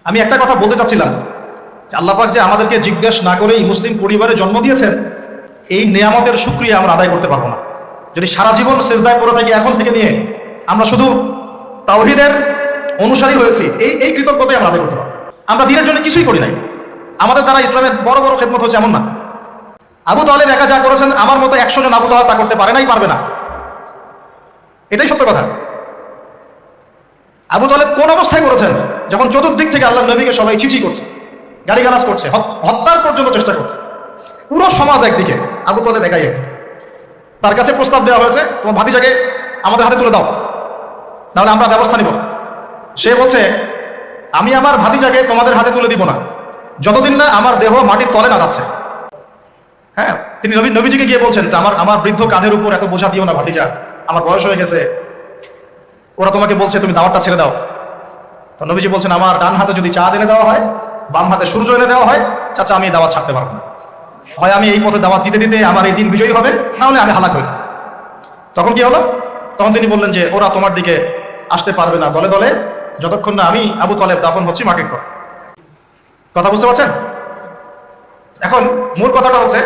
আমি একটা কথা বলতে চাচ্ছিলাম যে আল্লাহ পাক যে আমাদেরকে জিজ্ঞেস না করেই মুসলিম পরিবারে জন্ম দিয়েছেন, এই নেয়ামতের শুকরিয়া আমরা আদায় করতে পারবো না যদি সারা জীবন সেজদায় পড়ে থাকি। এখন থেকে নিয়ে আমরা শুধু তাওহীদের অনুসারী হয়েছি, এই কৃতজ্ঞতাই আমরা আদায় করতে পারবো। আমরা দিনের জন্য কিছুই করি নাই, আমাদের দ্বারা ইসলামের বড় বড় খেদমত হচ্ছে এমন না। আবু তালেব একা যা করেছেন আমার মতো 100 জন আবু তালেব তা করতে পারে নাই, পারবে না, এটাই সত্য কথা। আবু তালেব কোন অবস্থায় করেছেন? যখন চতুর্দিক থেকে আল্লাহ নবীকে সবাই চিচি করছে, গালিগালাজ করছে, হত্যার পর্যন্ত চেষ্টা করছে। পুরো সমাজ একদিকে, আবু তালেব একাই একদিকে। তার কাছে প্রস্তাব দেওয়া হয়েছে, তোমার ভাতিজাকে আমাদের হাতে তুলে দাও, তাহলে আমরা ব্যবস্থা নিব। সে বলছে, আমি আমার ভাতিজাকে তোমাদের হাতে তুলে দিব না যতদিন না আমার দেহ মাটির তলে না যাচ্ছে। হ্যাঁ, তিনি নবীজিকে গিয়ে বলছেন, আমার বৃদ্ধ কাঁধের উপর এত বোঝা দিও না ভাতিজা, আমার বয়স হয়ে গেছে, ওরা তোমাকে বলছে তুমি দাওয়াতটা ছেড়ে দাও। তো নবীজি বলছেন, আমার ডান হাতে যদি চাঁদ এনে দেওয়া হয়, বাম হাতে সূর্য এনে দেওয়া হয়, চাচা আমি দাওয়াত ছাড়তে পারবো না। হয় আমি এই পথে দাওয়াত দিতে দিতে আমার এই দিন বিজয়ী হবে, না হলে আমি হালাক হয়ে যাব। তখন কি হলো? তখন তিনি বললেন যে ওরা তোমার দিকে আসতে পারবে না দলে দলে যতক্ষণ না আমি আবু তালেব দাফন হচ্ছি মাটির তলে। কথা বুঝতে পারছেন? এখন মূল কথাটা হচ্ছে,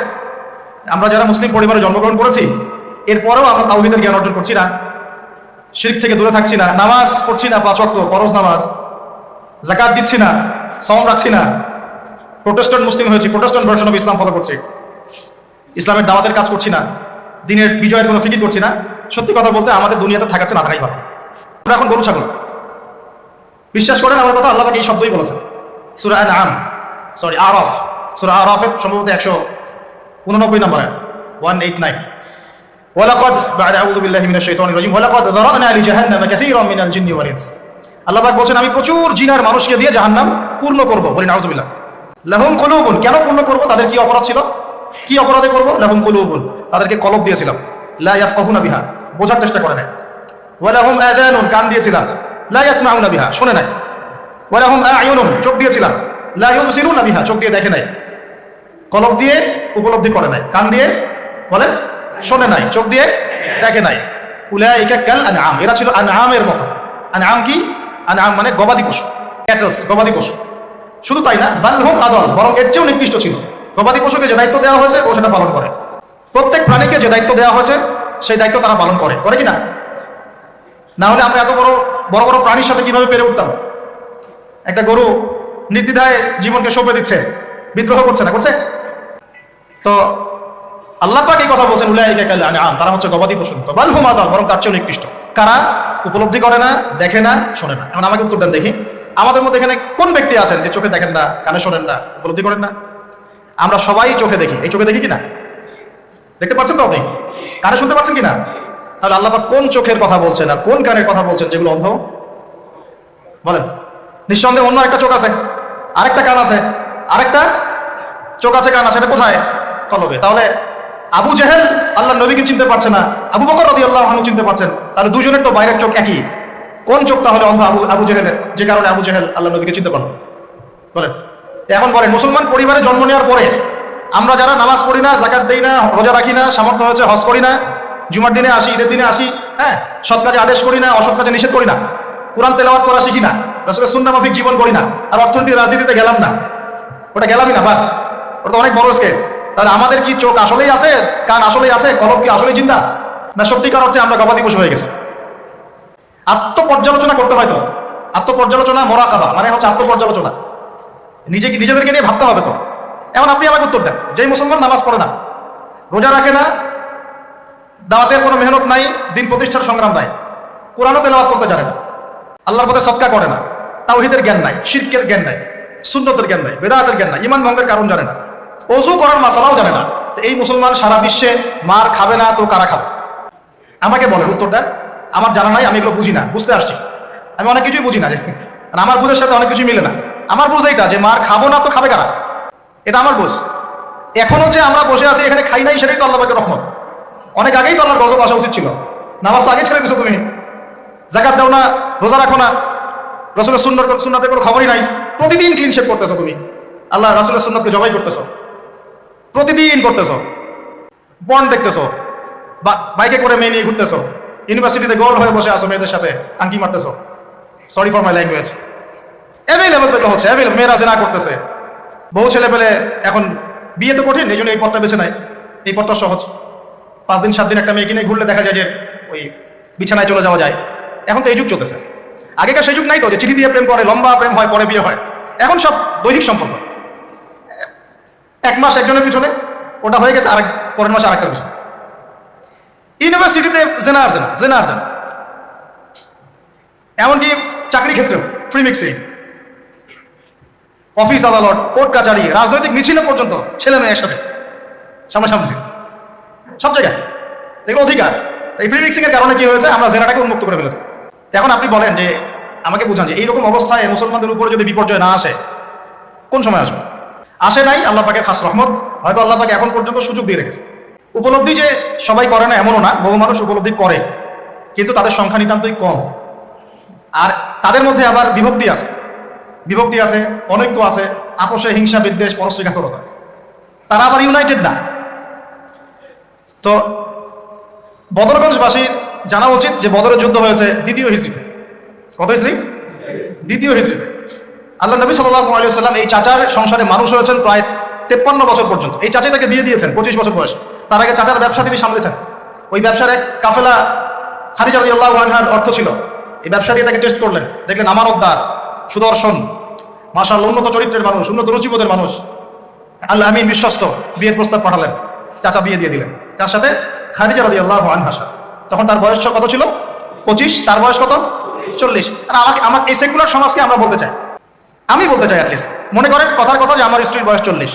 আমরা যারা মুসলিম পরিবারে জন্মগ্রহণ করেছি, এরপরেও আমরা তাওহীদের জ্ঞান অর্জন করছি না, শিরক থেকে দূরে থাকছি না, নামাজ পড়ছি না 5 ওয়াক্ত ফরজ নামাজ, যাকাত দিচ্ছি না, সওম রাখছি না, প্রোটেস্ট্যান্ট মুসলিম হয়েছি, Protestant version of Islam follow করছি, ইসলামের দাওয়াতের কাজ করছি না, দিনের বিজয়ের কোনো ফিকির করছি না। সত্যি কথা বলতে আমাদের দুনিয়াতে থাকাচ্ছে না থাকাই ভালো। আমরা এখন গরু ছাগল। বিশ্বাস করেন আমার কথা, আল্লাহ পাক এই শব্দই বলেছেন সূরা আরাফ, সূরা আরাফের সম্ভবত 189 নম্বর আয়াত, 189। ওয়ালাকাদ বা'দা আউযু বিল্লাহি মিনাশ শাইতানির রাজীম ওয়ালাকাদ যারানা লিজাহান্নামা কাসীরাম মিনাল জিন্নি ওয়াল ইনস। আল্লাহ পাক বলেন, আমি প্রচুর জিন আর মানুষকে দিয়ে জাহান্নাম পূর্ণ করব। বলি নাউযুবিল্লাহ। লাহুম কুলুবুন, কেন পূর্ণ করব? তাদের কি অপরাধ ছিল? কি অপরাধে করব? লাহুম কুলুবুন, তাদেরকে কলব দিয়েছিলাম, লা ইয়াফকাহুনা বিহা, বোঝার চেষ্টা করে নাই। ওয়া লাহুম আযানুন, কান দিয়েছিলাম, লা ইয়াসমাউনা বিহা, শুনে নাই। ওয়া লাহুম আ'য়ুনুন, চোখ দিয়েছিলাম, লা ইউবসিরুনা বিহা, চোখ দিয়ে দেখে নাই, কলব দিয়ে উপলব্ধি করে নাই, কান দিয়ে বলেন শোনে নাই, চোখ দিয়ে দেখে নাই। উলাইকা কাল আনআম, এরা ছিল আনআমের মতো। আনআম কি? আনআম মানে গবাদি পশু, ক্যাটলস, গবাদি পশু। শুধু তাই না, বাল হুম আদল, বরং এর চেয়েও নিকৃষ্ট ছিল। গবাদি পশুকে যে দায়িত্ব দেওয়া হয়েছে ও সেটা পালন করে। প্রত্যেক প্রাণীকে যে দায়িত্ব দেওয়া হয়েছে সেই দায়িত্ব তারা পালন করে, করে কিনা? না হলে আমরা এত বড় বড় প্রাণীর সাথে কিভাবে পেরে উঠতাম? একটা গরু নির্দ্বিধায় জীবনকে সঁপে দিচ্ছে, বিদ্রোহ করছে না, করছে? তো আল্লাহ পাক এই কথা বলছেন, উলাইকা কাল আনআম, তারা হচ্ছে গবাদি পশু, তো বাল হুম আদল, বরং তার চেয়েও নিকৃষ্ট। কারা? উপলব্ধি করে না, দেখে না, শোনে না। এখন আমাকে উত্তর দেন দেখি, আমাদের মধ্যে এখানে কোন ব্যক্তি আছেন যে চোখে দেখেন না, কানে শোনেন না, উপলব্ধি করেন না? আমরা সবাই চোখে দেখি, এই চোখে দেখি কিনা? দেখতে পাচ্ছেন তো আপনি? কানে শুনতে পাচ্ছেন কিনা? তাহলে আল্লাহ পাক কোন চোখের কথা বলছেন আর কোন কানের কথা বলছেন যেগুলো অন্ধ? বলেন। নিঃসন্দেহে অন্য একটা চোখ আছে, আরেকটা কান আছে, আরেকটা চোখ আছে, কান আছে, এটা কোথায়? কলবে। তাহলে আবু জেহেল আল্লাহ নবীকে চিনতে পারছে না, আবু বকর রাদিয়াল্লাহু আনহু চিনতে পারছেন, তাহলে দুজনের তো বাইরের চোখ একই। কোন চোখ তাহলে অন্ধ? আবু জেহেলের, যে কারণে আবু জেহেল আল্লাহ নবীকে চিনতে পারল। বলেন। এখন বলেন, মুসলমান পরিবারে জন্ম নেওয়ার পরে আমরা যারা নামাজ পড়ি না, যাকাত দেই না, রোজা রাখি না, সামর্থ্য হয়েছে হজ করি না, জুমার দিনে আসি, ঈদের দিনে আসি, হ্যাঁ, সৎ কাজে আদেশ করি না, অসৎ কাজে নিষেধ করি না, কোরআন তেলাওয়াত করা শিখি না, রাসূলের সুন্নাহ মাফিক জীবন করি না, আর অর্থনীতি রাজনীতিতে গেলাম না, ওটা গেলামই না, বাদ, ওটা তো অনেক বড় স্কেল। তাহলে আমাদের কি চোখ আসলেই আছে, কান আসলেই আছে, কলব কি আসলেই জিন্দা, না সত্যিকার অর্থে আমরা গবাদি পশু হয়ে গেছি? আত্মপর্যালোচনা করতে হয় তো। আত্মপর্যালোচনা, মোরাকাবা মানে হচ্ছে আত্মপর্যালোচনা, নিজেদেরকে নিয়ে ভাবতে হবে তো। এখন আপনি আমাকে উত্তর দেন, যেই মুসলমান নামাজ পড়ে না, রোজা রাখে না, দাওয়াতের কোনো মেহনত নাই, দিন প্রতিষ্ঠার সংগ্রাম নাই, কোরআনও তেলাওয়াত করতে জানে না, আল্লাহর পথে সদকা করে না, তাওহীদের জ্ঞান নাই, শিরকের জ্ঞান নাই, সুন্নতের জ্ঞান নাই, বেদাতের জ্ঞান নাই, ঈমান ভঙ্গের কারণ জানে না, ওযু করার মাসালাও জানে না, তো এই মুসলমান সারা বিশ্বে মার খাবে না তো কারা খাবে? আমাকে বলেন উত্তর দেন। আমার জানা নাই, আমি এগুলো বুঝি না, বুঝতে আসছি। আমি অনেক কিছুই বুঝি না, আমার বুঝের সাথে অনেক কিছু মিলে না। আমার বুঝ এইটা যে মার খাবো না তো খাবে কারা, এটা আমার বুঝ। এখনো যে আমরা বসে আছি এখানে খাই নাই, সেটাই তো আল্লাহ পাকের রহমত। অনেক আগেই তো আল্লাহর গজব আসা উচিত ছিল। নামাজ তো আগে ছেড়ে দিছো তুমি, যাকাত দাও না, রোজা রাখো না, রাসূলের সুন্নাতের কোনো খবরই নাই, প্রতিদিন ক্লিন শেভ করতেছো তুমি, আল্লাহ রাসূলের সুন্নাতকে জবাই করতেছো, প্রতিদিন করতেছো, পর্ন দেখতেছো, বাইকে করে মেয়ে নিয়ে ঘুরতেছো, ইউনিভার্সিটিতে গোল হয়ে বসে আসো, মেয়েদের সাথে আঙ্কি মারতেছো, sorry for my language, available তো হচ্ছে, অ্যাভেলেবল, মেয়েরা জেনা করতেছে, বহু ছেলে পেলে। এখন বিয়ে তো কঠিন, এই জন্য এই পথটা বেছে নেয়, এই পথটা সহজ। 5 দিন 7 দিন একটা মেয়ে কিনে ঘুরলে দেখা যায় যে ওই বিছানায় চলে যাওয়া যায়। এখন তো এই যুগ চলতেছে। আগেকার সেই যুগ নাই তো, যে চিঠি দিয়ে প্রেম করে, লম্বা প্রেম হয়, পরে বিয়ে হয়। এখন সব দৈহিক সম্পর্ক, 1 মাস একজনের পিছনে, ওটা হয়ে গেছে, আরেক পরের মাসে আরেকটার পিছনে। ইউনিভার্সিটিতে জেনা আর জেনা, জেনা আর জেনা। এমনকি চাকরি ক্ষেত্রেও ফ্রি মিক্সিং, অফিস আদালত, কোর্ট কাচারি, রাজনৈতিক মিছিলে পর্যন্ত ছেলে মেয়ে একসাথে সামনাসামনি, সব জায়গায় এগুলো অধিকার। এই ফ্রি মিক্সিং এর কারণে কি হয়েছে, আমরা জেনাটাকে উন্মুক্ত করে ফেলেছি। এখন আপনি বলেন যে, আমাকে বুঝান যে এইরকম অবস্থায় মুসলমানদের উপরে যদি বিপর্যয় না আসে, কোন সময় আসবে? আসে নাই, আল্লাহ পাকের খাস রহমত। হয়তো আল্লাহ পাকে এখন পর্যন্ত সুযোগ দিয়ে রেখেছে। উপলব্ধি যে সবাই করে না এমনও না, বহু মানুষ উপলব্ধি করে, কিন্তু তাদের সংখ্যা নিতান্তই কম। আর তাদের মধ্যে আবার বিভক্তি আছে, অনৈক্য আছে, আপোষে হিংসা বিদ্বেষ পরশ্রীঘাতকতা আছে, তারা আবার ইউনাইটেড না। তো বদরগঞ্জবাসীর জানা উচিত যে বদরের যুদ্ধ হয়েছে 2য় হিজরিতে। কত হিজরি? 2য় হিজরিতে। আল্লাহ নবী সাল্লাল্লাহু আলাইহি ওয়াসাল্লাম এই চাচার সংসারে মানুষ হয়েছেন প্রায় 53 বছর পর্যন্ত। এই চাচাই তাকে বিয়ে দিয়েছেন 25 বছর বয়সে। তার আগে চাচার ব্যবসা তিনি সামলেছেন। ওই ব্যবসার এক কাফেলা খাদিজা রাদিয়াল্লাহু আনহার অর্থ ছিল। এই ব্যবসা দিয়ে তাকে টেস্ট করলেন, দেখলেন আমানতদার, সুদর্শন, মাশাআল্লাহ উন্নত চরিত্রের মানুষ, উন্নত রুচিবোধের মানুষ, আল্লাহ আমিন, বিশ্বস্ত। বিয়ের প্রস্তাব পাঠালেন, চাচা বিয়ে দিয়ে দিলেন। তার সাথে খাদিজা রাদিয়াল্লাহু আনহার সাথে। তখন তার বয়স কত ছিল? 25। তার বয়স কত? 40। আর আমার এই সেকুলার সমাজকে আমরা বলতে চাই, আমি বলতে চাই অ্যাটলিস্ট, মনে করেন কথার কথা যে আমার স্ত্রীর বয়স 40,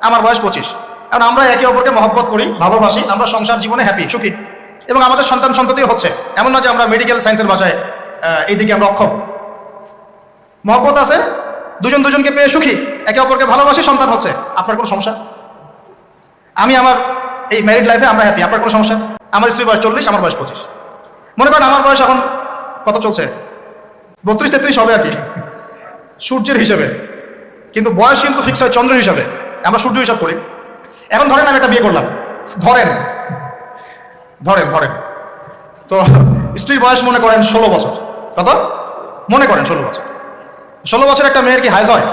আমার বয়স 25। কারণ আমরা একে অপরকে মহব্বত করি, ভালোবাসি, আমরা সংসার জীবনে হ্যাপি, সুখী, এবং আমাদের সন্তান সন্ততিও হচ্ছে। এমন না যে আমরা মেডিকেল সায়েন্সের ভাষায় এইদিকে আমরা অক্ষম। মহব্বত আছে, দুজন দুজনকে পেয়ে সুখী, একে অপরকে ভালোবাসি, সন্তান হচ্ছে। আপনার কোনো সমস্যা? আমি আমার এই ম্যারিড লাইফে আমরা হ্যাপি, আপনার কোনো সমস্যা? আমার স্ত্রীর বয়স 40, আমার বয়স 25। মনে করেন আমার বয়স এখন কত চলছে? 32-33 হবে আর কি, সূর্যের হিসেবে। কিন্তু বয়স কিন্তু ফিক্স হয় চন্দ্রের হিসাবে, আমরা সূর্য হিসাব করি। এখন ধরেন আমি একটা বিয়ে করলাম, ধরেন তো স্ত্রীর বয়স মনে করেন 16 বছর। কত? মনে করেন 16 বছর। 16 বছর একটা মেয়ের কি হায়েজ হয়?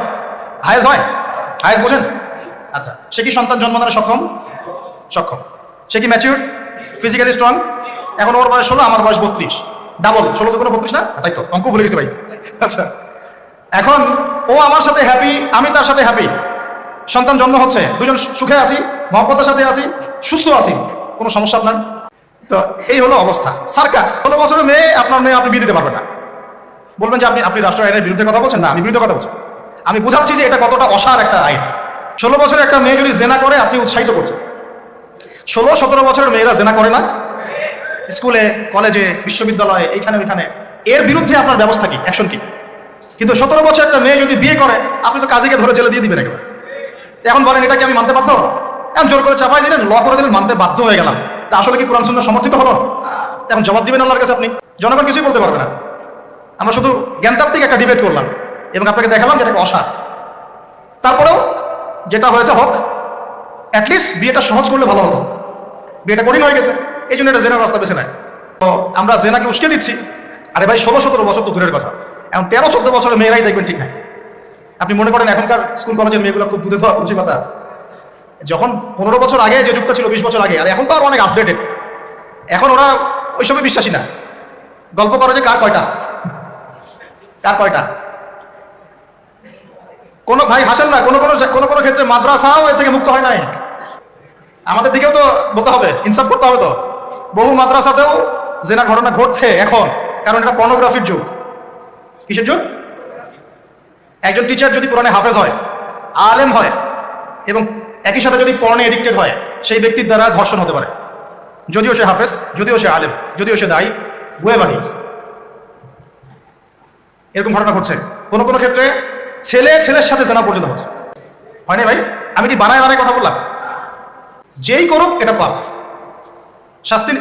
হায়েজ বোঝেন? আচ্ছা, সে কি সন্তান জন্মানোর সক্ষম? সে কি ম্যাচিউর, ফিজিক্যালি স্ট্রং? এখন ওর বয়স 16, আমার বয়স 32, ডাবল। 16 তো 32 না? তাই তো, অঙ্ক ভুলে গেছি ভাই। আচ্ছা, এখন ও আমার সাথে হ্যাপি, আমি তার সাথে হ্যাপি, সন্তান জন্ম হচ্ছে, দুজন সুখে আছি, মহব্বতের সাথে আছি, সুস্থ আছি, কোনো সমস্যা আপনার? তো এই হলো অবস্থা। সার্কাস। 16 বছরের মেয়ে, আপনার মেয়ে আপনি বিয়ে দিতে পারবেন না। বলবেন যে আপনি রাষ্ট্র আইনের বিরুদ্ধে কথা বলছেন। না, আমি বিরুদ্ধে কথা বলছি। আমি বুঝাচ্ছি যে এটা কতটা অসার একটা আইন। 16 বছরের একটা মেয়ে যদি জেনা করে, আপনি উৎসাহিত করছেন। 16-17 বছরের মেয়েরা জেনা করে না? স্কুলে, কলেজে, বিশ্ববিদ্যালয়ে, এইখানে ওইখানে, এর বিরুদ্ধে আপনার ব্যবস্থা কি, অ্যাকশন কি? কিন্তু 17 বছর একটা মেয়ে যদি বিয়ে করে, আপনি তো কাজীকে ধরে জেলে দিয়ে দিবেন একেবারে। এখন বলেন এটা কি আমি মানতে বাধ্য? এখন জোর করে চাপাই দিলেন, ল করে দিলেন, মানতে বাধ্য হয়ে গেলাম। তা আসলে কি কোরআন সুন্নাহ সমর্থিত হলো? এখন জবাব দিবেন আল্লাহর কাছে আপনি? জনগণ কিছুই বলতে পারবে না। আমরা শুধু জ্ঞানতাত্ত্বিক একটা ডিবেট করলাম এবং আপনাকে দেখালাম যেটা অসার। তারপরেও যেটা হয়েছে হোক, অ্যাটলিস্ট বিয়েটা সহজ করলে ভালো হতো। বিয়েটা কঠিন হয়ে গেছে, এই জন্য এটা জেনার রাস্তা বেছে নেয়। তো আমরা জেনাকে উস্কে দিচ্ছি। আরে ভাই, 16-17 বছর তো দূরের কথা, এখন 13-14 বছরের মেয়েরাই দেখবেন ঠিক নাই। আপনি মনে করেন এখনকার স্কুল কলেজের মেয়েগুলো খুব দুধে দেওয়া বুঝি কথা? যখন 15 বছর আগে যে যুগটা ছিল, 20 বছর আগে, আর এখন তো আর অনেক আপডেটেড। এখন ওরা ওইসবে বিশ্বাসী না। গল্প করে যে কার কয়টা। কোনো ভাই হাসেন না, কোনো ক্ষেত্রে মাদ্রাসাও এর থেকে মুক্ত হয় নাই। আমাদের দিকেও তো বলতে হবে, ইনসাফ করতে হবে। তো বহু মাদ্রাসাতেও জেনার ঘটনা ঘটছে এখন, কারণ এটা পর্নোগ্রাফির যুগ। কিসের যুগ? একজন টিচার যদি কোরআনে হাফেজ হয়, আলেম হয়, এবং একই সাথে যদি পর্নে এডিক্টেড হয়, সেই ব্যক্তির দ্বারা ধর্ষণ হতে পারে, যদিও সে হাফেজ, যদিও সে আলেম, যদিও সে দায়ী, হুয়েভার হি ইজ। এরকম ঘটনা ঘটছে। কোনো ক্ষেত্রে ছেলের সাথে জেনা পর্যন্ত হচ্ছে। হয়নি ভাই? আমি কি বানায় কথা বললাম? যেই করুক এটা পাপ।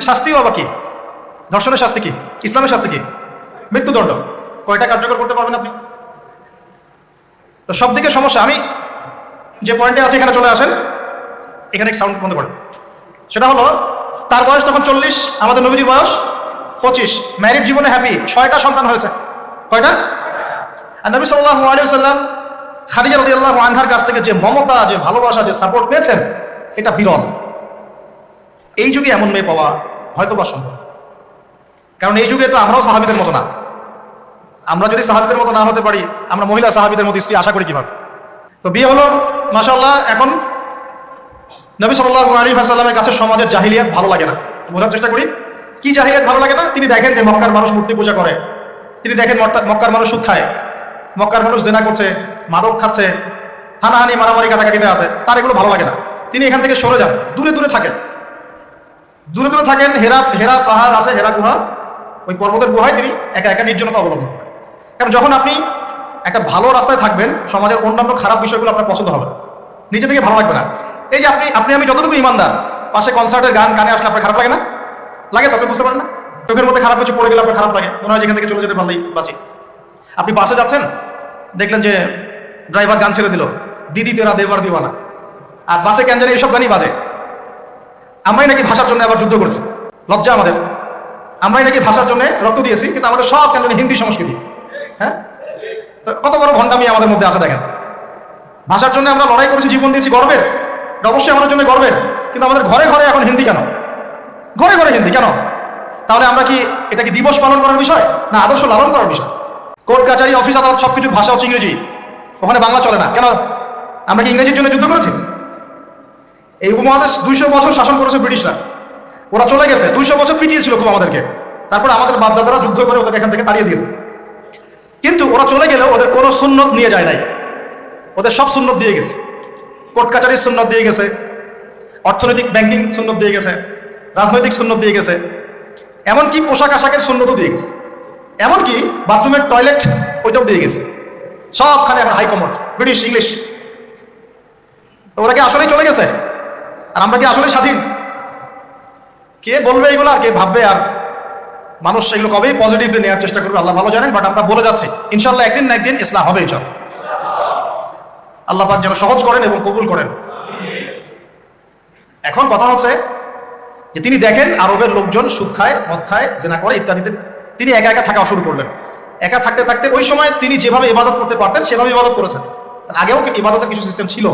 শাস্তিও আবার কি? ধর্ষণের শাস্তি কি? ইসলামের শাস্তি কি? মৃত্যুদণ্ড। কয়টা কার্যকর করতে পারবেন আপনি? তো সব দিকে সমস্যা। আমি যে পয়েন্টে আছে এখানে চলে আসেন। এখানে সাউন্ড বন্ধ করেন। সেটা হলো, তার বয়স তখন 40, আমাদের নবীজির বয়স 25। ম্যারিড জীবনে হ্যাপি, 6টা সন্তান হয়েছে। কয়টা? আর নবী সাল্লাল্লাহু আলাইহি ওয়াসাল্লাম খাদিজা রাদিয়াল্লাহু আনহার কাছ থেকে যে মমতা, যে ভালোবাসা, যে সাপোর্ট পেয়েছেন, এটা বিরল। এই যুগে এমন মেয়ে পাওয়া হয়তো বা সম্ভব, কারণ এই যুগে তো আমরাও সাহাবীদের মতো না। আমরা যদি সাহাবীদের মতো না হতে পারি, আমরা মহিলা সাহাবীদের মতো স্ত্রী আশা করি কিভাবে? তো বিয়ে হলো মাশাআল্লাহ। এখন নবী সাল্লাল্লাহু আলাইহি ওয়াসাল্লামের কাছে সমাজের জাহিলিয়াত ভালো লাগে না। বোঝার চেষ্টা করি, কি জাহিলিয়াত ভালো লাগে না? তিনি দেখেন যে মক্কার মানুষ মূর্তি পূজা করে, তিনি দেখেন মক্কার মানুষ সুদ খায়, মক্কার মানুষ জেনা করছে, মাদক খাচ্ছে, হানাহানি মারামারি কাটাকাটিতে আছে, তার এগুলো ভালো লাগে না। তিনি এখান থেকে সরে যান, দূরে দূরে থাকেন, দূরে দূরে থাকেন। হেরা পাহাড় আছে, হেরা গুহা, ওই পর্বতের গুহায় তিনি একা একা নির্জনতা অবলম্বন করেন। কারণ যখন আপনি একটা ভালো রাস্তায় থাকবেন, সমাজের অন্যান্য খারাপ বিষয়গুলো আপনার পছন্দ হবে, নিজে থেকে ভালো লাগবে না। এই যে আপনি আমি যতটুকু ইমানদার, পাশে কনসার্টের গান কানে আসলে আপনার খারাপ লাগে না? লাগে তো, আপনি বুঝতে পারেন না? চোখের মধ্যে খারাপ কিছু পড়ে গেলে আপনার খারাপ লাগে, মনে হয় যেখান থেকে চলে যেতে পারলেই বাঁচি। আপনি বাসে যাচ্ছেন, দেখলেন যে ড্রাইভার গান ছেড়ে দিল, দিদি তেরা দেবার দিওয়ানা, আর বাসে কেন জানি এইসব গানই বাজে। আমরাই নাকি ভাষার জন্য আবার যুদ্ধ করেছি, লজ্জা আমাদের। আমরাই নাকি ভাষার জন্য রক্ত দিয়েছি, কিন্তু আমাদের সব কেন জানি হিন্দি সংস্কৃতি। হ্যাঁ, তো কত বড় ভণ্ডামি আমাদের মধ্যে আছে দেখেন। ভাষার জন্য আমরা লড়াই করেছি, জীবন দিয়েছি, গর্বের, এটা অবশ্যই আমাদের জন্য গর্বের। কিন্তু আমাদের ঘরে ঘরে এখন হিন্দি কেন? ঘরে ঘরে হিন্দি কেন? তাহলে আমরা কি এটা কি দিবস পালন করার বিষয়, না আদর্শ লালন করার বিষয়? কোর্ট কাচারি অফিস আদালত সবকিছুর ভাষা হচ্ছে ইংরেজি, ওখানে বাংলা চলে না কেন? আমরা কি ইংরেজির জন্য যুদ্ধ করেছি? এই উপমহাদেশ 200 বছর শাসন করেছে ব্রিটিশরা, ওরা চলে গেছে, 200 বছর পিটিয়েছিল খুব আমাদেরকে, তারপর আমাদের বাপদাদারা যুদ্ধ করে ওদের এখান থেকে তাড়িয়ে দিয়েছে। কিন্তু ওরা চলে গেলেও ওদের কোনো সুন্নত নিয়ে যায় নাই, ওদের সব সুন্নত দিয়ে গেছে। কোর্ট কাচারির সুন্নত দিয়ে গেছে, অর্থনৈতিক ব্যাংকিং সুন্নত দিয়ে গেছে, রাজনৈতিক সুন্নত দিয়ে গেছে, এমনকি পোশাক আশাকের সুন্নতও দিয়ে গেছে, এমনকি বাথরুমের টয়লেট ওইটাও দিয়ে গেছে। সবখানে এখন হাইকমোড ব্রিটিশ ইংলিশ। ওরা কি আসলেই চলে গেছে? আর আমরা কি আসলেই স্বাধীন? কে বলবে এগুলো আর কে ভাববে? আর মানুষ এগুলো কবেই পজিটিভলি নেওয়ার চেষ্টা করবে আল্লাহ ভালো জানেন। বাট আমরা বলে যাচ্ছি ইনশাল্লাহ একদিন না একদিন ইসলাম হবে। আল্লাহ পাক যেন সহজ করেন এবং কবুল করেন। এখন কথা হচ্ছে যে তিনি দেখেন আরবের লোকজন সুদ খায়, মদ খায়, জেনা করে ইত্যাদিতে, তিনি একা একা থাকা শুরু করলেন। একা থাকতে থাকতে ওই সময় তিনি যেভাবে ইবাদত করতে পারতেন সেভাবে ইবাদত করেছেন। আগেও ইবাদতের কিছু সিস্টেম ছিল,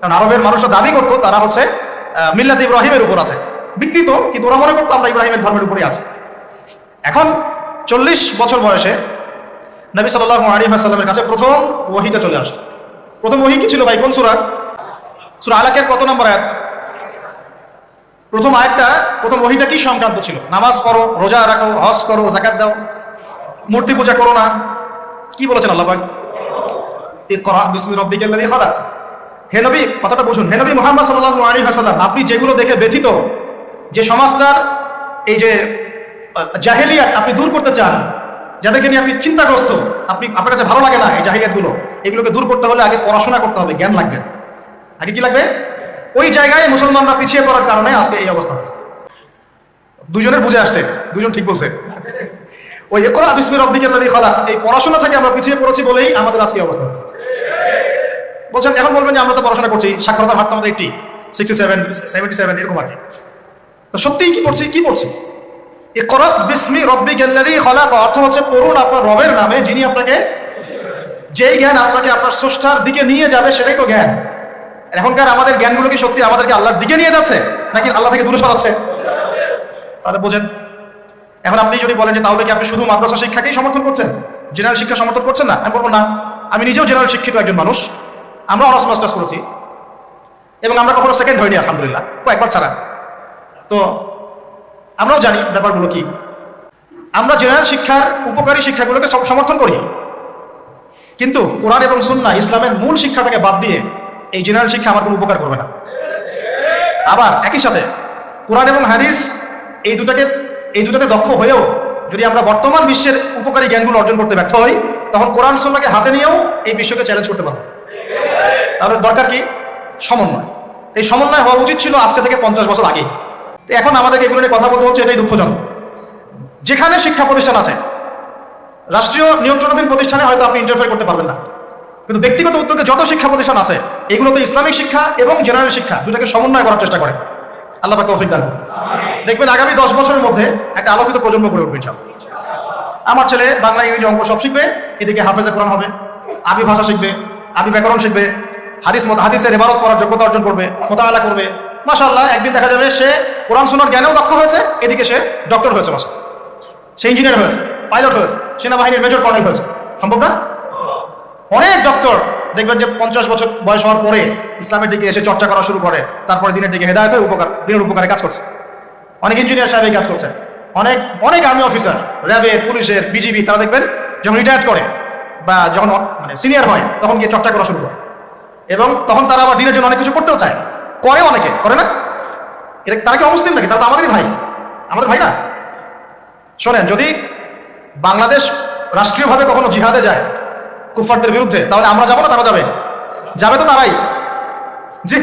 কারণ আরবের মানুষরা দাবি করতো তারা হচ্ছে মিল্লাত ইব্রাহিমের উপর আছে, বিকৃত, কিন্তু ওরা মনে করতো আমরা ইব্রাহিমের ধর্মের উপরেই আছি। এখন 40 বছর বয়সে নবী সাল্লাল্লাহু আলাইহি ওয়াসাল্লামের কাছে প্রথম ওহীটা চলে আসলো। প্রথম ওহী কি ছিল ভাই? কোন সূরা? সূরা আলাকের কত নম্বর আয়াত? প্রথম আয়াতটা, প্রথম ওহীটা কি সংক্রান্ত ছিল? নামাজ পড়ো, রোজা রাখো, হজ করো, যাকাত দাও, মূর্তি পূজা করো না। কি বলেছেন আল্লাহ পাক? ইকরা বিসমি রাব্বিকাল্লাযী খালাক। হে নবী, কথাটা বুঝুন, হে নবী মুহাম্মদ সাল্লাল্লাহু আলাইহি ওয়াসাল্লাম, আপনি যেগুলো দেখে ব্যথিত, যে সমাজটার এই যে জাহেলিয়াত আপনি দূর করতে চান, যাদেরকে নিয়ে আপনি চিন্তাগ্রস্ত, আপনার কাছে ভালো লাগে না এই জাহিলিয়াতগুলো, এগুলোকে দূর করতে হলে আগে পড়াশোনা করতে হবে, জ্ঞান লাগবে। আগে কি লাগবে? ওই জায়গায় মুসলমানরা পিছিয়ে পড়ার কারণে আজকে এই অবস্থা আছে। দুজনের বুঝে আসছে, দুজন ঠিক বলছে। ওই ইকরা বিসমি রাব্বিকাল্লাযী খালাক, এই পড়াশোনা থেকে আমরা পিছিয়ে পড়েছি বলেই আমাদের আজকে অবস্থা আছে। বলছেন, এখন বলবেন যে আমরা তো পড়াশোনা করছি, সাক্ষরতার হার তো আমাদের 80, 67, 77 এরকম আর কি। তো সত্যিই কি পড়ছি? ইকরা বিসমি রাব্বিকাল্লাযী খালাক অর্থ হচ্ছে পড়ুন আপনার রবের নামে, যিনি আপনাকে, যেই জ্ঞান আপনাকে আপনার স্রষ্টার দিকে নিয়ে যাবে সেটাই তো জ্ঞান। এখনকার আমাদের জ্ঞানগুলো কি সত্যি আমাদেরকে আল্লাহর দিকে নিয়ে যাচ্ছে নাকি আল্লাহ থেকে দূরে সরাচ্ছে? তাহলে বোঝেন। এখন আপনি যদি বলেন যে তাহলে কি আপনি শুধু মাদ্রাসা শিক্ষাকেই সমর্থন করছেন, জেনারেল শিক্ষা সমর্থন করছেন না? আমি বলবো না, আমি নিজেও জেনারেল শিক্ষিত একজন মানুষ, আমরা অনার্স মাস্টার্স করেছি এবং আমরা কখনো সেকেন্ড হইনি আলহামদুলিল্লাহ, কয়েকবার ছাড়া। তো আমরাও জানি ব্যাপারগুলো কি। আমরা জেনারেল শিক্ষার উপকারী শিক্ষাগুলোকে সমর্থন করি, কিন্তু কোরআন এবং সুন্নাহ ইসলামের মূল শিক্ষাটাকে বাদ দিয়ে এই জেনারেল শিক্ষা আমার কোনো উপকার করবে না। আবার একই সাথে কোরআন এবং হাদিস এই দুটাতে দক্ষ হয়েও যদি আমরা বর্তমান বিশ্বের উপকারী জ্ঞানগুলো অর্জন করতে ব্যর্থ হই, তখন কোরআন সুন্নাহকে হাতে নিয়েও এই বিশ্বকে চ্যালেঞ্জ করতে পারবো। তাহলে দরকার কি? সমন্বয়। এই সমন্বয় হওয়া উচিত ছিল আজকে থেকে 50 বছর আগে। এখন আমাদেরকে এগুলো নিয়ে কথা বলতে হচ্ছে, এটাই দুঃখজনক। যেখানে শিক্ষা প্রতিষ্ঠান আছে, রাষ্ট্রীয় নিয়ন্ত্রণাধীন প্রতিষ্ঠানে হয়তো আপনি ইন্টারফেয়ার করতে পারবেন না, কিন্তু ব্যক্তিগত উদ্যোগে যত শিক্ষা প্রতিষ্ঠান আছে এগুলোতে ইসলামিক শিক্ষা এবং জেনারেল শিক্ষা দুটাকে সমন্বয় করার চেষ্টা করে। আল্লাহ পাক তৌফিক দান। দেখবেন আগামী 10 বছরের মধ্যে একটা আলোকিত প্রজন্ম গড়ে উঠবে ইনশাআল্লাহ। আমার ছেলে বাংলা, ইংরেজি, অঙ্ক সব শিখবে, এদিকে হাফেজে কোরআন হবে, আরবি ভাষা শিখবে, আরবি ব্যাকরণ শিখবে, হাদিসের ইবারত পড়ার যোগ্যতা অর্জন করবে, মোতালা করবে। মাশাআল্লাহ, একদিন দেখা যাবে সে কোরআন সুন্নাহর জ্ঞানেও দক্ষ হয়েছে, এদিকে সে ডক্টর হয়েছে, মাশাআল্লাহ, সে ইঞ্জিনিয়ার হয়েছে, পাইলট হয়েছে, সেনাবাহিনীর মেজর কর্নেল হয়েছে। সম্ভব না? অনেক ডক্টর দেখবেন যে 50 বছর বয়স হওয়ার পরে ইসলামের দিকে এসে চর্চা করা শুরু করে, তারপরে দিনের দিকে হেদায়েত হয়ে দিনের উপকারে কাজ করছে। অনেক ইঞ্জিনিয়ার সাহেব এই কাজ করছে, অনেক আর্মি অফিসার, র্যাবের, পুলিশের, বিজিবি, তারা দেখবেন যখন রিটায়ার্ড করে বা যখন মানে সিনিয়র হয় তখন গিয়ে চর্চা করা শুরু করে, এবং তখন তারা আবার দিনের জন্য অনেক কিছু করতেও চায়, করে, অনেকে করে না। তারা কি অমুসলিম নাকি? তারা তো আমাদেরই ভাই, আমাদের ভাই না? শোনেন, যদি বাংলাদেশ রাষ্ট্রীয়ভাবে কখনো জিহাদে যায় কুফফারদের বিরুদ্ধে, তাহলে আমরা যাবো না তারা যাবে? যাবে তো তারাই। জি,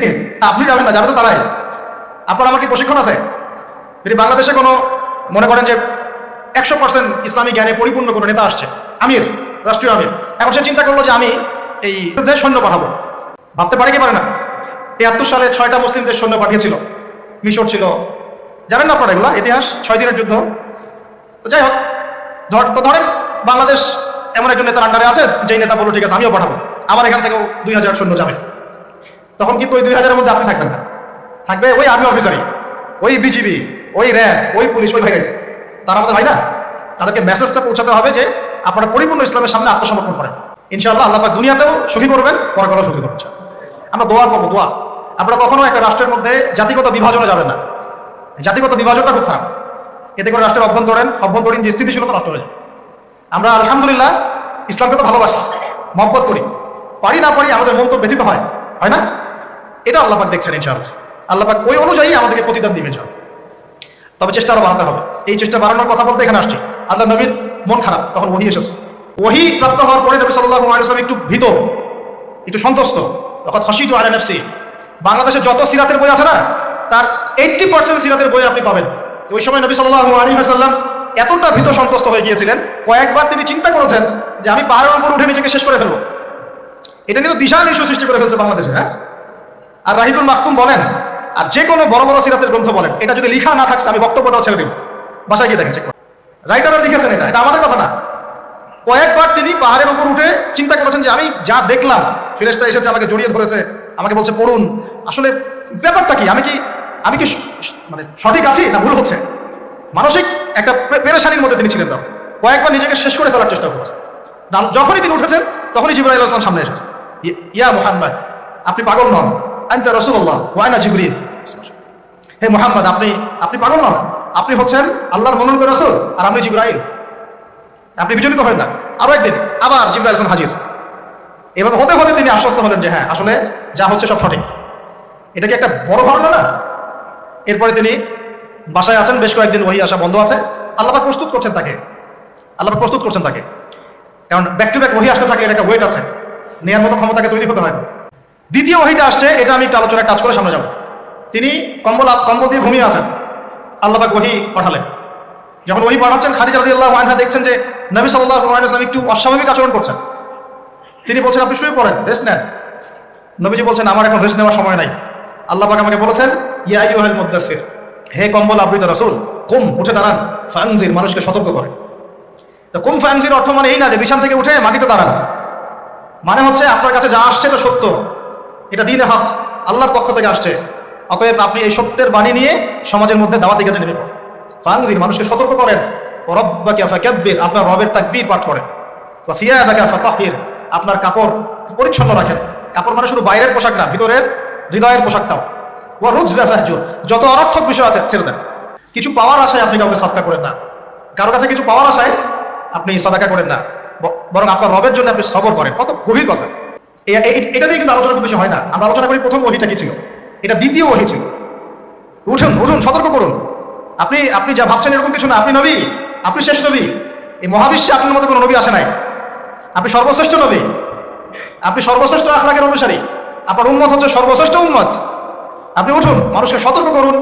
আপনি যাবেন না, যাবে তো তারাই। আপনার আমার কি প্রশিক্ষণ আছে? যদি বাংলাদেশে কোনো মনে করেন যে 100% ইসলামী জ্ঞানে পরিপূর্ণ কোনো নেতা আসছে, আমির, রাষ্ট্রীয় আমির, এখন সে চিন্তা করলো যে আমি এই দেশ সৈন্য পাঠাবো, ভাবতে পারে কি পারে না? 73 সালে 6টা মুসলিম দেশ সৈন্য পাঠিয়েছিল। মিশর ছিল, জানেন না আপনারা এগুলা ইতিহাস, 6 দিনের যুদ্ধ। তো যাই হোক, ধরেন বাংলাদেশ এমন একজন নেতার আন্ডারে আছে, যেই নেতা বললো ঠিক আছে আমিও পাঠাবো, আমার এখান থেকেও 2000 সৈন্য যাবে। তখন কিন্তু ওই 2000-এর মধ্যে আপনি থাকবেন না, থাকবে ওই আর্মি অফিসারই, ওই বিজিবি, ওই র্যাব, ওই পুলিশ, ওই ভাইরা। তারা আমাদের ভাই না? তাদেরকে মেসেজটা পৌঁছাতে হবে যে আপনারা পরিপূর্ণ ইসলামের সামনে আত্মসমর্পণ করেন। ইনশাআল্লাহ আল্লাহ পাক দুনিয়াতেও সুখী করবেন, পরকালেও সুখী করবেন। আমরা দোয়া করবো, দোয়া। আপনারা কখনো একটা রাষ্ট্রের মধ্যে জাতিগত বিভাজনে যাবেন না। জাতিগত বিভাজনটা খুব খারাপ, এতে করে রাষ্ট্রের অভ্যন্তরীণ যে স্থিতিশীলতা নষ্ট হয়ে যায়। আমরা আলহামদুলিল্লাহ ইসলামকে তো ভালোবাসি, মহব্বত করি, পারি না পারি আমাদের মন তো ব্যথিত হয় না? এটা আল্লাহ পাক দেখছেন ইনশাআল্লাহ। আল্লাহ পাক ওই অনুযায়ী আমাদেরকে প্রতিদান দিবেন ইনশাআল্লাহ। তবে চেষ্টা আরো বাড়াতে হবে। এই চেষ্টা বাড়ানোর কথা বলতে এখানে আসছি। আল্লাহ নবীর মন খারাপ, তখন ওহী এসেছে। ওহী প্রাপ্ত হওয়ার পরে নবী সাল্লাল্লাহু আলাইহি ওয়াসাল্লাম একটু ভীত, একটু সন্তুষ্ট। তখন খাশিতু আলা নাফসি। বাংলাদেশে যত সিরাতের বই আছে না, তার 80% সিরাতের বই আপনি পাবেন। ওই সময় নবী সাল্লাল্লাহু আলাইহি ওয়াসাল্লাম এতটা ভীত সন্তুষ্ট হয়ে গিয়েছিলেন, কয়েকবার তিনি চিন্তা করেছেন যে আমি পাহাড়ের উপর উঠে নিজেকে শেষ করে ফেলবো। এটা কিন্তু বিশাল ইস্যু সৃষ্টি করে ফেলছে বাংলাদেশে। হ্যাঁ, আর রাহিবুল মাকতুম বলেন, আর যে কোনো বড় বড় সিরাতের গ্রন্থ বলেন, এটা যদি লিখা না থাকছে আমি বক্তব্যটাও ছেড়ে দেব। বাসায় গিয়ে দেখেন, রাইটাররা লিখেছেন, এটা আমাদের কথা না। কয়েকবার তিনি পাহাড়ের উপর উঠে চিন্তা করেছেন যে আমি যা দেখলাম, ফেরেশতা এসেছে আমাকে জড়িয়ে ধরেছে, আমাকে বলছে পড়ুন, আসলে ব্যাপারটা কি, আমি কি মানে সঠিক আছি না ভুল হচ্ছে। মানসিক একটা পেরেশানির মধ্যে তিনি ছিলেন। তখন কয়েকবার নিজেকে শেষ করে ফেলার চেষ্টা করেছেন। যখনই তিনি উঠেছেন তখনই জিবরাইল আলাইহিস সালাম সামনে এসেছে। ইয়া মুহাম্মদ, আপনি পাগল নন, আনতা রাসূলুল্লাহ ওয়া আনা জিবরিল। হে মুহাম্মদ, আপনি পাগল নন, আপনি হচ্ছেন আল্লাহর মনোনীত রাসূল, আর আমি জিবরাইল। আপনি বিচলিত হবেন না। আরো একদিন আবার জিবরাইল আলাইহিস সালাম হাজির। এভাবে হতে হতে তিনি আশ্বস্ত হলেন যে হ্যাঁ, আসলে যা হচ্ছে সব সঠিক। এটা কি একটা বড় ঘটনা না? এরপরে তিনি বাসায় আছেন, বেশ কয়েকদিন ওহী আসা বন্ধ আছে। আল্লাহ পাক প্রস্তুত করছেন তাকে, কারণ ব্যাক টু ব্যাক ওহী আসতে থাকে, এর একটা ওয়েট আছে, নেয়ার মতো ক্ষমতাকে তৈরি হতে হয়। দ্বিতীয় ওহীটা আসছে, এটা আমি একটু আলোচনায় টাচ করে সামনে যাব। তিনি কম্বল দিয়ে ঘুমিয়ে আছেন, আল্লাহ পাক ওহী পাঠালেন। যখন ওহী পাঠাচ্ছেন, খাদিজা রাদিয়াল্লাহু আনহা দেখছেন যে নবী সাল্লাল্লাহু আলাইহি ওয়াসাল্লাম একটু অস্বাভাবিক আচরণ করছেন। তিনি বলছেন আপনি শুয়ে পড়েন, রেস্ট নেন। নবীজি বলছেন আমার এখন রেস্ট নেওয়ার সময় নাই। আল্লাহ পাক আমাকে বলেছেন ইয়া আইয়ুহাল মুদ্দাসসির, হে কম্বল আবৃত রাসূল, কুম, উঠে দাঁড়ান, ফানজির, মানুষকে সতর্ক করেন। তো কুম ফানজির অর্থ মানে এই না যে বিছানা থেকে উঠে মাটিতে দাঁড়ান, মানে হচ্ছে আপনার কাছে যা আসছে তো সত্য, এটা দ্বীনে হক, আল্লাহর পক্ষ থেকে আসছে, অতএব আপনি এই সত্যের বাণী নিয়ে সমাজের মধ্যে দাওয়াতি কাজে নেমে পড়েন। ফানজির, মানুষকে সতর্ক করেন। ওয়া রাব্বাকা ফাকাব্বির, আপনার রবের তাকবীর পাঠ করেন। ওয়া সিয়াবাকা ফাতাহহির, আপনার কাপড় পরিচ্ছন্ন রাখেন। কাপড় মানে শুধু বাইরের পোশাক না, ভিতরের হৃদয়ের পোশাকটাও। ওয়া রুজজা ফাহজুর, যত অনর্থক বিষয় আছে ছেড়ে দেন। কিছু পাওয়ার আশায় আপনি কাউকে সাদকা করেন না, কারো কাছে কিছু পাওয়ার আশায় আপনি সাদাকা করেন না, বরং আপনার রবের জন্য আপনি সবর করেন। কত গভীর কথা। এটা নিয়ে কিন্তু আলোচনা খুব বেশি হয় না। আমরা আলোচনা করি প্রথম ওহীটা কি ছিল, এটা দ্বিতীয় ওহী ছিল। উঠুন, সতর্ক করুন। আপনি যা ভাবছেন এরকম কিছু না, আপনি নবী, আপনি শেষ নবী। এই মহাবিশ্বে আপনার মতো কোনো নবী আসে নাই, আপনি সর্বশ্রেষ্ঠ নবী, আপনি সর্বশ্রেষ্ঠ আখলাকের অনুসারী, আপনার উম্মত হচ্ছে সর্বশ্রেষ্ঠ উম্মত। আপনি উঠুন, মানুষকে সতর্ক করুন,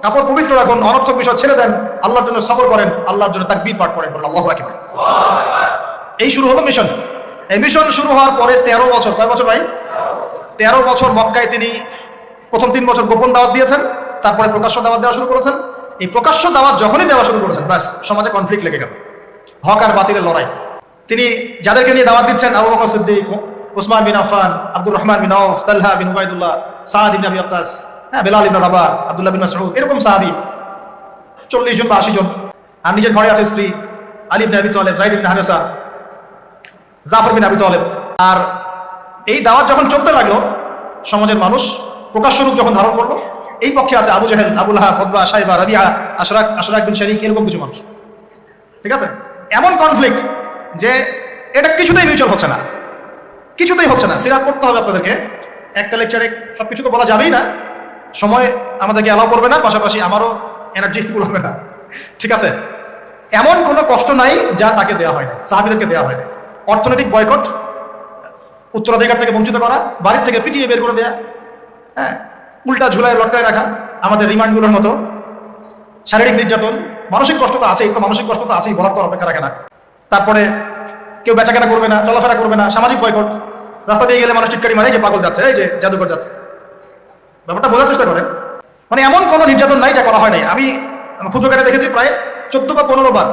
কাপড় পবিত্র রাখুন, অনর্থক বিষয় ছেড়ে দেন, আল্লাহর জন্য সবর করেন, আল্লাহর জন্য তাকবীর পাঠ করেন, আল্লাহু আকবার। এই শুরু হলো মিশন। এই মিশন শুরু হওয়ার পরে 13 বছর, কয় বছর ভাই? 13 বছর মক্কায় তিনি প্রথম 3 বছর গোপন দাওয়াত দিয়েছেন, তারপরে প্রকাশ্য দাওয়াত দেওয়া শুরু করেছেন। এই প্রকাশ্য দাওয়াত যখনই দেওয়া শুরু করেছেন, ব্যাস সমাজে কনফ্লিক্ট লেগে গেল, হক আর বাতিলের লড়াই। তিনি যাদেরকে নিয়ে দাওয়াত দিচ্ছেন, আবু বকর সিদ্দিক, উসমান বিন আফফান, আব্দুর রহমান বিন আউফ, তালহা বিন উবাইদুল্লাহ, সাদ ইবনে আবি ওয়াক্কাস, বেলাল ইবনে রাবাহ, আব্দুল্লাহ বিন মাসউদ, এরকম সাহাবী 40 জন বা 80 জন। আর নিজের ঘরে আছে স্ত্রী আলী ইবনে আবি তালেব, যায়েদ ইবনে হারেসা, জাফর বিন আবি তালেব। আর এই দাওয়াত যখন চলতে লাগলো, সমাজের মানুষ প্রকাশ্য রূপ যখন ধারণ করলো, এই পক্ষে আছে আবু জাহেল, আবু লাহাব, উতবা, শাইবা, রাবিআ, আশরাক বিন শারিক, এরকম কিছু মানুষ। ঠিক আছে, এমন কনফ্লিক্ট যে এটা কিছুতেই মিউচুয়াল হচ্ছে না, কিছুতেই হচ্ছে না। সিরাত পড়তে হবে আপনাদেরকে, একটা লেকচারে সবকিছু তো বলা যাবেই না, সময় আমাদেরকে অ্যালাউ করবে না, পাশাপাশি আমারও এনার্জি কুলাবে না। ঠিক আছে, এমন কোনো কষ্ট নাই যা তাকে দেওয়া হয় না, সাহাবীদেরকে দেওয়া হয় না। অর্থনৈতিক বয়কট, উত্তরাধিকার থেকে বঞ্চিত করা, বাড়ির থেকে পিটিয়ে বের করে দেয়া, হ্যাঁ, উল্টা ঝুলায় লটকায় রাখা, আমাদের রিমান্ডগুলোর মতো, শারীরিক নির্যাতন, মানসিক কষ্ট তো আছেই, তো মানসিক কষ্ট তো আছেই, বলার তো অপেক্ষা রাখে না। তারপরে কেউ বেচাকেনা করবে না, চলাফেরা করবে না, সামাজিক বয়কট, রাস্তা দিয়ে গেলে মানুষ টিটকারি মারে, যে পাগল যাচ্ছে, এই যে জাদুঘর যাচ্ছে। ব্যাপারটা বোঝার চেষ্টা করেন, মানে এমন কোনো নির্যাতন নাই যা করা হয় নাই। আমি ক্ষুদ্রকারে দেখেছি প্রায় 14 বা 15 বার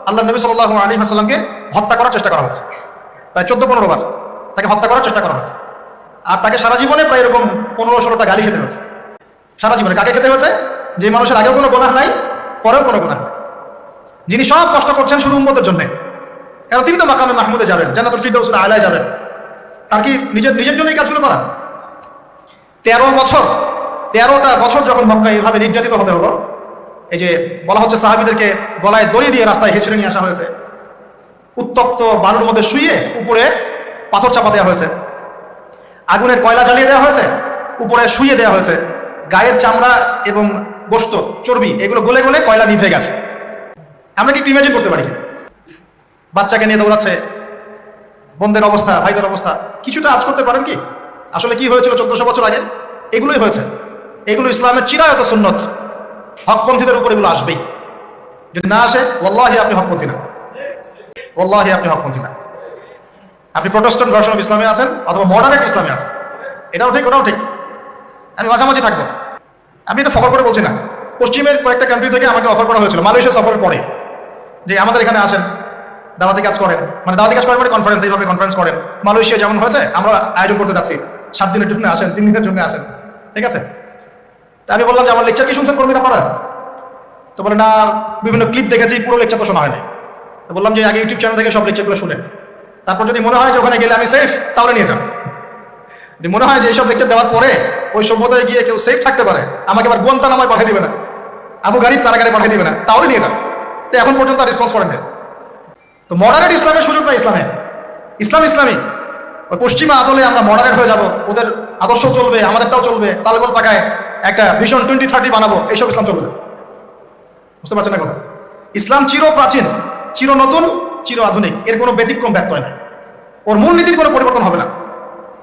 আল্লাহ নবী সাল্লাল্লাহু আলাইহি ওয়াসাল্লামকে হত্যা করার চেষ্টা করা হয়েছে, প্রায় 14-15 বার তাকে হত্যা করার চেষ্টা করা হয়েছে। আর তাকে সারা জীবনে প্রায় এরকম 15-16টা গালি খেতে হয়েছে সারা জীবনে। কাকে খেতে হয়েছে? যে মানুষের আগেও কোনো গুনাহ নাই, পরেও কোনো গুনাহ নাই, যিনি সব কষ্ট করছেন শুধু উম্মতের জন্য, কারণ তিনি তো মাকামে মাহমুদে যাবেন, জান্নাতুল ফিরদাউসের আলায় যাবেন। তার কি নিজের জন্য এই কাজগুলো করা? 13টা বছর যখন মক্কায় এভাবে নির্যাতিত হতে হলো, এই যে বলা হচ্ছে সাহাবীদেরকে গলায় দড়ি দিয়ে রাস্তায় হেঁচড়ে নিয়ে আসা হয়েছে, উত্তপ্ত বালুর মধ্যে শুয়ে উপরে পাথর চাপা দেওয়া হয়েছে, আগুনের কয়লা জ্বালিয়ে দেওয়া হয়েছে, উপরে শুয়ে দেওয়া হয়েছে, গায়ের চামড়া এবং গোশত, চর্বি এগুলো গলে গলে কয়লা নিভে গেছে। আমরা কি একটু ইমাজিন করতে পারি? বাচ্চাকে নিয়ে দৌড়াচ্ছে, বোনদের অবস্থা, ভাইদের অবস্থা, কিছুটা আজ করতে পারেন কি? আসলে কি হয়েছিল 1400 বছর আগে? এগুলোই হয়েছে। এগুলো ইসলামের চিরায়ত সুন্নত, হকপন্থীদের উপর এগুলো আসবেই। যদি না আসে, ওয়াল্লাহি আপনি হকপন্থী না, ওয়াল্লাহি আপনি হকপন্থী না। আপনি প্রোটেস্ট্যান্ট ভার্সন অফ ইসলামে আছেন অথবা মডারেট ইসলামে আছেন, এটাও ঠিক ওটাও ঠিক, আমি মাঝামাঝি থাকবো। আমি এটা ফখর করে বলছি না। পশ্চিমের কয়েকটা কান্ট্রি থেকে আমাকে অফার করা হয়েছিল মালয়েশিয়া সফরের পরে, যে আমাদের এখানে আসেন, দাওয়াতি কাজ করেন, মানে দাওয়াতি কাজ করেন মানে কনফারেন্স, এইভাবে কনফারেন্স করেন। মালয়েশিয়া যেমন হয়েছে আমরা আয়োজন করতে যাচ্ছি, 7 দিনের জন্য আসেন, 3 দিনের জন্য আসেন, ঠিক আছে? তা আমি বললাম যে আমার লেকচার কি শুনছেন কোনদিন আপনারা? তো বলে না, বিভিন্ন ক্লিপ দেখেছি, পুরো লেকচার তো শোনা হয় না। তো বললাম যে আগে ইউটিউব চ্যানেল থেকে সব লেকচারগুলো শুনেন, তারপর যদি মনে হয় যে ওখানে গেলে আমি সেফ, তাহলে নিয়ে যান। যদি মনে হয় যে এইসব লেকচার দেওয়ার পরে ওই সভ্যতায় গিয়ে কেউ সেফ থাকতে পারে, আমাকে আবার গুয়ান্তানামায় পাঠিয়ে দিবে না, আবু গারিব কারাগারে পাঠিয়ে দিবে না, তাহলে নিয়ে যান। তো এখন পর্যন্ত রেসপন্স করেন না। তো মডারেট ইসলামের সুযোগ নাই ইসলামে। ইসলামী ওই পশ্চিমা আদলে আমরা মডারেট হয়ে যাব, ওদের আদর্শ চলবে, আমাদেরটাও চলবে, তালগোল পাকায় একটা ভিশন 2030 বানাবো, এইসব ইসলাম চলবে না। বুঝতে পারছেন না কথা? ইসলাম চির প্রাচীন, চির নতুন, চির আধুনিক, এর কোনো ব্যতিক্রম ব্যত্যয় নাই। ওর মূলনীতির কোনো পরিবর্তন হবে না,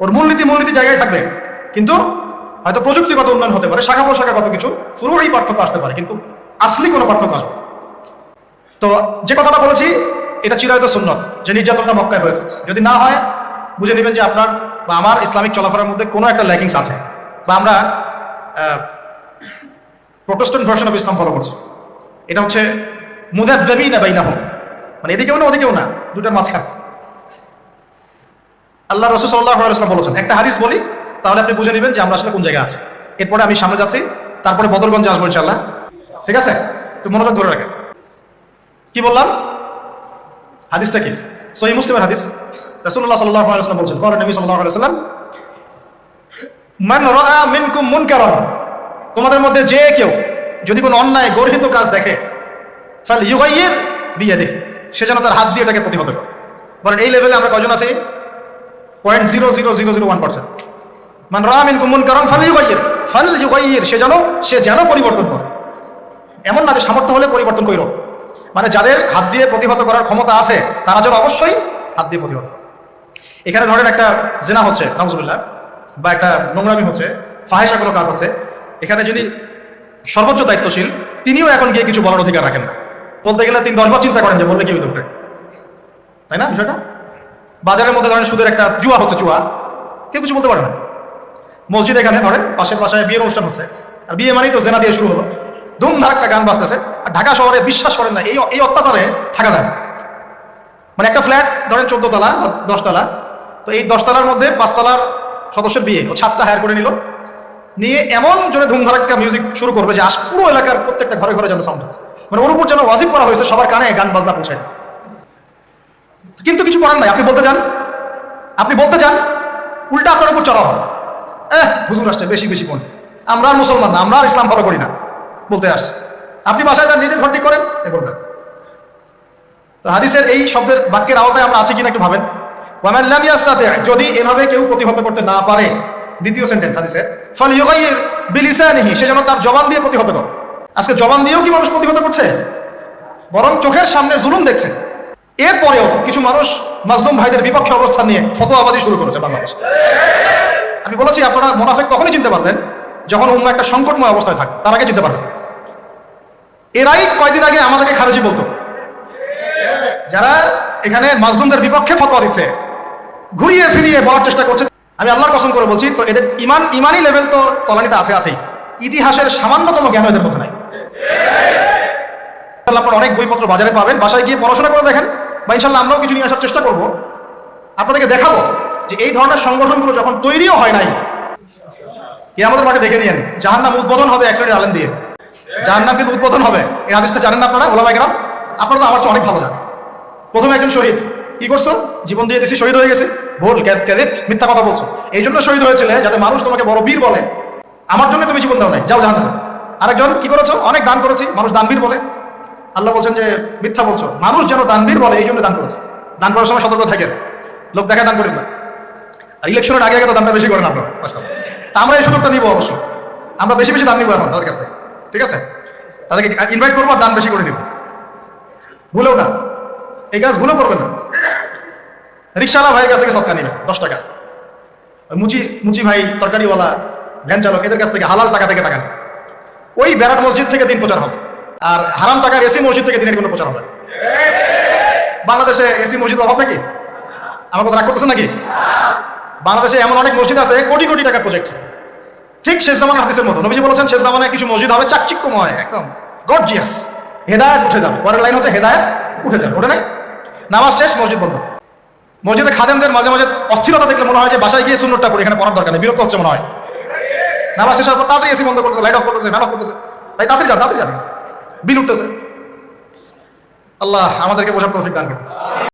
ওর মূলনীতি জায়গায় থাকবে, কিন্তু হয়তো প্রযুক্তিগত উন্নয়ন হতে পারে, শাখা প্রশাখাগত কিছু পুরোই পার্থক্য আসতে পারে, কিন্তু আসলে কোনো পার্থক্য আসবে। তো যে কথাটা বলেছি, এটা চিরায়ত সুন্নত, যে নির্যাতনটা মক্কায় হয়েছে। যদি না হয়, বুঝে নেবেন যে আপনার বা আমার ইসলামিক চলাফেরার মধ্যে কোনো একটা ল্যাকিংস আছে, বা আমরা Protestant version of Islam follow করছি। এটা হচ্ছে মুযাবযাবিনা বাইনাহুম, মানে এদিকেও না ওদিকেও না, দুটার মাঝখানে। আল্লাহ রাসূল সাল্লাল্লাহু আলাইহি ওয়াসাল্লাম বলেছেন, একটা হাদিস বলি তাহলে আপনি বুঝে নেবেন যে আমরা আসলে কোন জায়গায় আছি। এরপরে আমি সামনে যাচ্ছি, তারপরে বদরগঞ্জে আসবো ইনশাআল্লাহ, ঠিক আছে? একটু মনোযোগ ধরে রাখেন। কি বললাম? হাদিসটা কি? সহিহ মুসলিমের হাদিস। রাসূলুল্লাহ সাল্লাল্লাহু আলাইহি ওয়াসাল্লাম বলেছেন, ক্বালা নবী সাল্লাল্লাহু আলাইহি ওয়াসাল্লাম, মান রাআ মিনকুম মুনকারান, তোমাদের মধ্যে যে কেউ যদি কোনো অন্যায় গর্হিত কাজ দেখে, ফালইউগাইয়ির বিয়াদিহি, সে যেন তার হাত দিয়ে এটাকে প্রতিহত করে। বলেন এই লেভেলে আমরা কয়জন আছি? 0.00001%। মান রাআ মিনকুম মুনকারান ফালইউগাইয়ির, সে যেন পরিবর্তন করে। এমন না যে সামর্থ্য হলে পরিবর্তন কইরো, মানে যাদের হাত দিয়ে প্রতিহত করার ক্ষমতা আছে তারা যেন অবশ্যই হাত দিয়ে প্রতিহত। এখানে ধরেন একটা জিনা হচ্ছে, নাউজুবিল্লাহ, বা একটা নোংরামি হচ্ছে, ফাহেসা কোনো কাজ হচ্ছে, এখানে যদি সর্বোচ্চ দায়িত্বশীল তিনিও এখন গিয়ে কিছু বলার অধিকার রাখেন না। বলতে গেলে তিনি 10 বার চিন্তা করেন যে বললে কি হইতে, তাই না বিষয়টা? বাজারের মধ্যে ধরেন সুদের একটা জুয়া হচ্ছে, কেউ কিছু বলতে পারে না। মসজিদ এখানে ধরেন পাশের বাসায় বিয়ের অনুষ্ঠান হচ্ছে, আর বিয়ে মানেই তো জেনা দিয়ে শুরু হলো, ধুমধারাক্কা গান বাজতেছে, আর ঢাকা শহরে বিশ্বাস করেন না এই অত্যাচারে থাকা যায় না। মানে একটা ফ্ল্যাট ধরেন 14 তলা বা 10 তলা, তো এই 10 তলার মধ্যে 5 তলার সদস্যের বিয়ে, ও ছাদটা হায়ার করে নিল, নিয়ে এমন জোরে ধুমধারাক্কা মিউজিক শুরু করবে যে পুরো এলাকার প্রত্যেকটা ঘরে ঘরে যেন সাউন্ড আছে, মানে ওর উপর যেন ওয়াজিব করা হয়েছে সবার কানে গান বাজনা পৌঁছায়। কিন্তু কিছু করার নাই, আপনি বলতে চান উল্টা আপনার উপর চড়া হবে, হুজুর আসছে বেশি বেশি পড়ে, আমরা আর মুসলমান না, আমরা আর ইসলাম ফলো করি না বলতে আসছে। আপনি বাসায় যান, নিজের ঘর ঠিক করেন, এ করবেন। তো হাদিসের এই শব্দের বাক্যের আওতায় আমরা আছি কিনা একটু ভাবেন। ওয়ামান লাম ইয়াস্তাতি, যদি এভাবে কেউ প্রতিহত করতে না পারে, দ্বিতীয় সেন্টেন্স হাদিসের, ফালইয়ুগাইয়ির বিলিসানিহি, সে যেন তার জবান দিয়ে প্রতিহত করে। আজকে জবান দিয়েও কি মানুষ প্রতিহত করছে? বরং চোখের সামনে জুলুম দেখছে। এরপরেও কিছু মানুষ মাজলুম ভাইদের বিপক্ষে অবস্থান নিয়ে ফতোয়াবাজি শুরু করেছে বাংলাদেশে। আমি বলেছি আপনারা মুনাফিক তখনই চিনতে পারবেন যখন অন্য একটা সংকটময় অবস্থায় থাকে, তার আগে চিনতে পারবেন। এরাই কয়দিন আগে আমাদেরকে খারেজি বলতো, যারা এখানে মাজলুমদের বিপক্ষে ফতোয়া দিচ্ছে, ঘুরিয়ে ফিরিয়ে বলার চেষ্টা করছে। আমি আল্লাহর কসম করে বলছি, তো এদের ইমানি লেভেল তো তলানিতে আছেই, ইতিহাসের সামান্যতম জ্ঞান এদের মধ্যে নাই। আপনারা অনেক বইপত্র বাজারে পাবেন, বাসায় গিয়ে পড়াশোনা করে দেখেন, বা ইনশাল্লাহ আমরাও কিছু নিয়ে আসার চেষ্টা করব। আপনাদেরকে দেখাবো যে এই ধরনের সংগঠনগুলো যখন তৈরিও হয় নাই, কিয়ামতের মাঠে দেখে নিয়েন জাহান্নাম উদ্বোধন হবে এক শ্রেণীর আলেম দিয়ে। জাহান্নাম কিন্তু উদ্বোধন হবে, এই হাদিসটা জানেন না আপনারা? ওলামায়ে কেরাম, আপনারা তো আমার চেয়ে অনেক ভালো জানেন। প্রথমে একজন শহীদ, কি করছো? জীবন দিয়ে দিছি, শহীদ হয়ে গেছে। ভুল, ক্যাযিব, মিথ্যা কথা বলছো। এই জন্য শহীদ হয়েছিলে যাতে মানুষ তোমাকে বড় বীর বলে, আমার জন্য তুমি জীবন দাও নাই, যাও জাহান্নামে। আরেকজন কি করেছো? অনেক দান করেছি, মানুষ দানবীর বলে। আল্লাহ বলছেন যে মিথ্যা বলছো, মানুষ যেন দানবীর বলে এই জন্য দান করেছে। দান করার সময় সতর্ক থাকেন, লোক দেখা দান করেন না। আর ইলেকশনের আগে আগে তো দানটা বেশি করেন আপনারা। তা আমরা এই সুযোগটা নিবো, অবশ্য আমরা বেশি বেশি দান নিবো এখন তাদের কাছ থেকে, ঠিক আছে? তাদেরকে ইনভাইট করবো আর দান বেশি করে দিব, ভুলেও না, এই কাজ ভুলেও করবেন না। রিক্সাওয়ালা ভাইয়ের কাছ থেকে সৎকা নেবেন 10 টাকা, মুচি ভাই, তরকারিওয়ালা, ভ্যান চালক, এদের কাছ থেকে হালাল টাকা থেকে টাকা নেন। ওই ব্যারাট মসজিদ থেকে দিন প্রচার হবে, আর হারাম টাকার এসি মসজিদ থেকে দিনের কোনো প্রচার হবে। বাংলাদেশে এসি মসজিদ অভাব নাকি? আমার কথা রাগ করতেছে নাকি? বাংলাদেশে এমন অনেক মসজিদ আছে কোটি কোটি টাকার প্রজেক্ট, ঠিক শেষ জামানার হাদিসের মতো। নবীজি বলেছেন শেষ জামানায় কিছু মসজিদ হবে চাকচিক্যময়, একদম গর্জিয়াস, হেদায়েত উঠে যাবে। পরের লাইন হচ্ছে হেদায়েত উঠে যাবে, ওঠে নাই? নামাজ শেষ, মসজিদ বন্ধ। মসজিদে খাদেমদের মাঝে মাঝে অস্থিরতা দেখলে মনে হয় যে বাসায় গিয়ে সুন্নতটা পড়ে, এখানে পড়ার দরকার নেই, বিরক্ত হচ্ছে মনে হয়। নামাজ শেষ হওয়ার পর তাড়াতাড়ি এসি বন্ধ করতেছে, লাইট অফ করতেছে, ফ্যান অফ করতেছে, তাই তাড়াতাড়ি যান, বিল উঠতেছে। আল্লাহ আমাদেরকে বোঝার তৌফিক দান করুন।